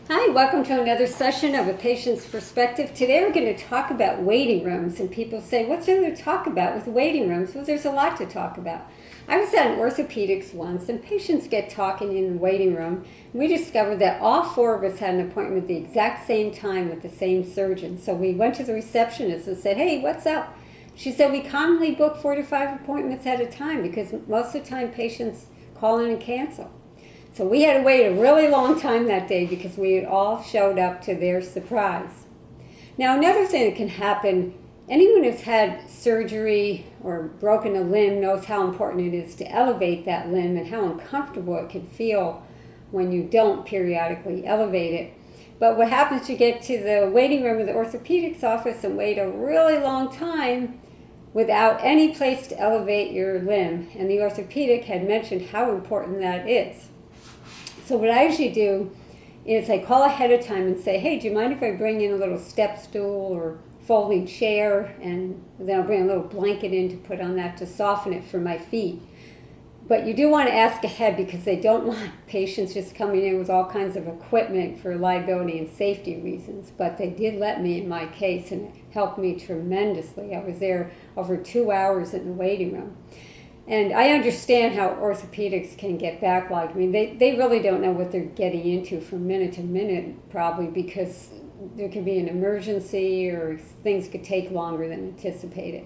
Hi, welcome to another session of A Patient's Perspective. Today we're going to talk about waiting rooms, and people say, what's there to talk about with waiting rooms? Well, there's a lot to talk about. I was at an orthopedics once, and patients get talking in the waiting room, and we discovered that all four of us had an appointment at the exact same time with the same surgeon. So we went to the receptionist and said, hey, what's up? She said, we commonly book 4 to 5 appointments at a time because most of the time patients call in and cancel. So we had to wait a really long time that day because we had all showed up to their surprise. Now, another thing that can happen, anyone who's had surgery or broken a limb knows how important it is to elevate that limb and how uncomfortable it can feel when you don't periodically elevate it. But what happens, you get to the waiting room of the orthopedics office and wait a really long time without any place to elevate your limb. And the orthopedic had mentioned how important that is. So what I usually do is I call ahead of time and say, hey, do you mind if I bring in a little step stool or folding chair? And then I'll bring a little blanket in to put on that to soften it for my feet. But you do want to ask ahead because they don't want patients just coming in with all kinds of equipment for liability and safety reasons. But they did let me in my case, and it helped me tremendously. I was there over 2 hours in the waiting room. And I understand how orthopedics can get backlogged. I mean, they really don't know what they're getting into from minute to minute, probably because there could be an emergency or things could take longer than anticipated.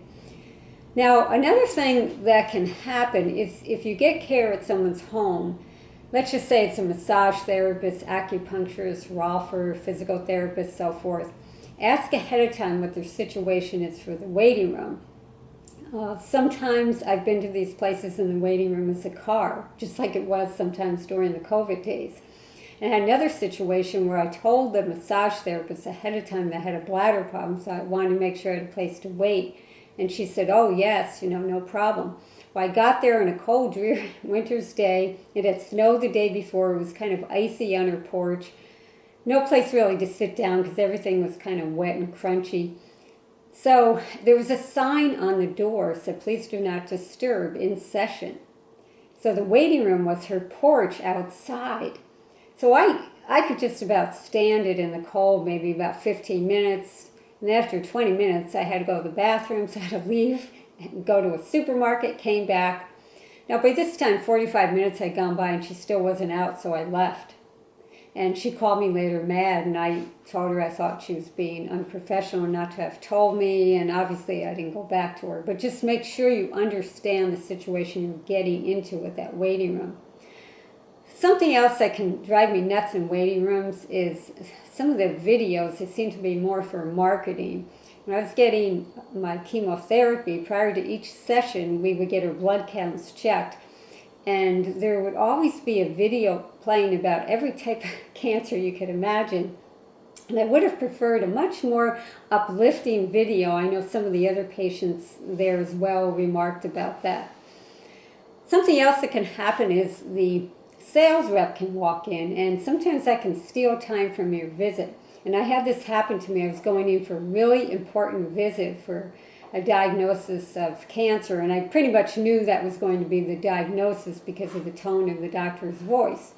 Now, another thing that can happen is if you get care at someone's home, let's just say it's a massage therapist, acupuncturist, rolfer, physical therapist, so forth, ask ahead of time what their situation is for the waiting room. Sometimes I've been to these places and the waiting room is a car, just like it was sometimes during the COVID days. And I had another situation where I told the massage therapist ahead of time that I had a bladder problem, so I wanted to make sure I had a place to wait. And she said, oh yes, no problem. Well, I got there on a cold, dreary winter's day. It had snowed the day before. It was kind of icy on her porch. No place really to sit down because everything was kind of wet and crunchy. So there was a sign on the door that said, please do not disturb in session. So the waiting room was her porch outside. So I could just about stand it in the cold, maybe about 15 minutes. And after 20 minutes, I had to go to the bathroom, so I had to leave and go to a supermarket, came back. Now by this time, 45 minutes had gone by and she still wasn't out, so I left. And she called me later mad, and I told her I thought she was being unprofessional not to have told me, and obviously I didn't go back to her. But just make sure you understand the situation you're getting into with that waiting room. Something else that can drive me nuts in waiting rooms is some of the videos that seem to be more for marketing. When I was getting my chemotherapy, prior to each session, we would get our blood counts checked. And there would always be a video playing about every type of cancer you could imagine. And I would have preferred a much more uplifting video. I know some of the other patients there as well remarked about that. Something else that can happen is the sales rep can walk in, and sometimes that can steal time from your visit. And I had this happen to me. I was going in for a really important visit for a diagnosis of cancer, and I pretty much knew that was going to be the diagnosis because of the tone of the doctor's voice.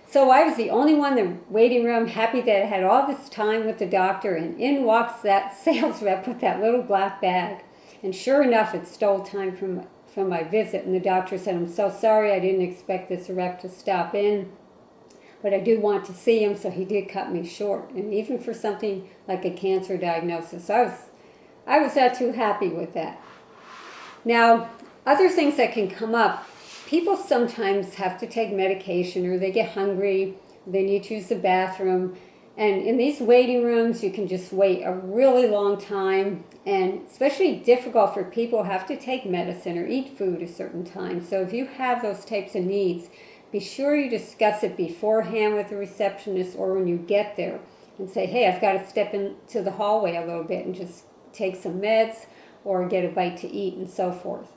So I was the only one in the waiting room, happy that I had all this time with the doctor, and in walks that sales rep with that little black bag. And sure enough, it stole time from my visit, and the doctor said, I'm so sorry, I didn't expect this rep to stop in, but I do want to see him, so he did cut me short. And even for something like a cancer diagnosis, I was not too happy with that. Now, other things that can come up, people sometimes have to take medication, or they get hungry, they need to use the bathroom. And in these waiting rooms, you can just wait a really long time, and especially difficult for people who have to take medicine or eat food a certain time. So if you have those types of needs, be sure you discuss it beforehand with the receptionist or when you get there and say, hey, I've got to step into the hallway a little bit and just take some meds or get a bite to eat and so forth.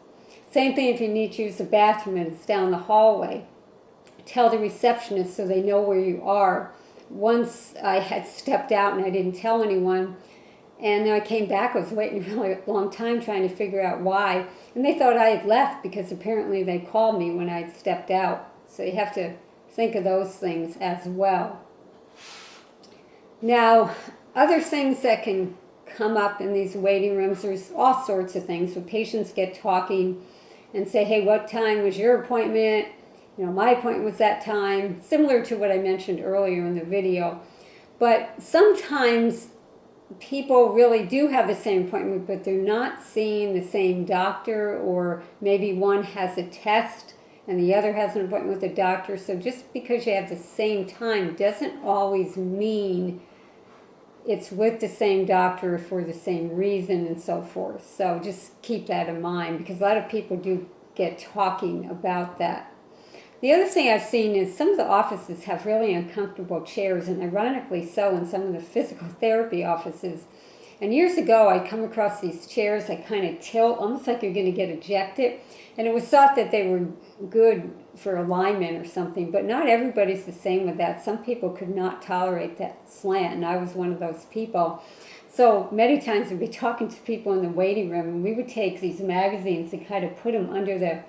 Same thing if you need to use the bathroom and it's down the hallway. Tell the receptionist so they know where you are. Once I had stepped out and I didn't tell anyone, and then I came back. I was waiting a really long time trying to figure out why. And they thought I had left because apparently they called me when I had stepped out. So you have to think of those things as well. Now, other things that can come up in these waiting rooms, there's all sorts of things. When patients get talking and say, hey, what time was your appointment? You know, my appointment was that time, similar to what I mentioned earlier in the video. But sometimes people really do have the same appointment, but they're not seeing the same doctor, or maybe one has a test and the other has an appointment with a doctor. So just because you have the same time doesn't always mean it's with the same doctor for the same reason and so forth. So just keep that in mind, because a lot of people do get talking about that. The other thing I've seen is some of the offices have really uncomfortable chairs, and ironically so in some of the physical therapy offices. And years ago, I'd come across these chairs that kind of tilt, almost like you're going to get ejected. And it was thought that they were good for alignment or something, but not everybody's the same with that. Some people could not tolerate that slant, and I was one of those people. So many times I'd be talking to people in the waiting room, and we would take these magazines and kind of put them under the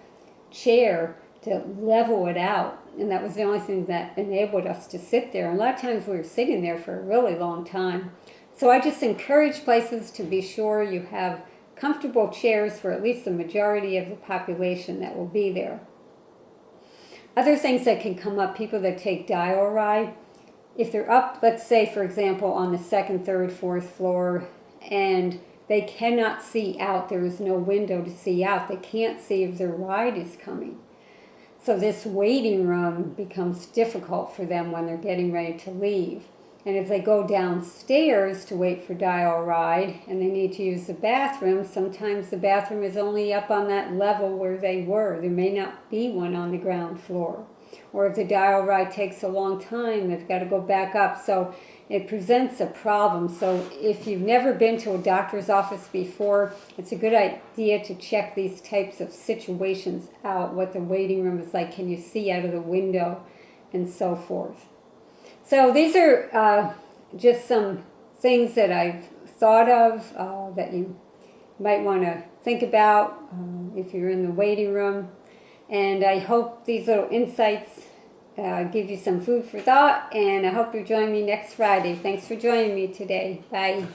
chair to level it out. And that was the only thing that enabled us to sit there. And a lot of times we were sitting there for a really long time. So I just encourage places to be sure you have comfortable chairs for at least the majority of the population that will be there. Other things that can come up, people that take Dial-A-Ride, if they're up, let's say, for example, on the second, third, fourth floor, and they cannot see out, there is no window to see out, they can't see if their ride is coming. So this waiting room becomes difficult for them when they're getting ready to leave. And if they go downstairs to wait for Dial-A-Ride and they need to use the bathroom, sometimes the bathroom is only up on that level where they were. There may not be one on the ground floor. Or if the Dial-A-Ride takes a long time, they've got to go back up. So it presents a problem. So if you've never been to a doctor's office before, it's a good idea to check these types of situations out, what the waiting room is like, can you see out of the window, and so forth. So these are just some things that I've thought of that you might want to think about if you're in the waiting room. And I hope these little insights give you some food for thought, and I hope you join me next Friday. Thanks for joining me today. Bye.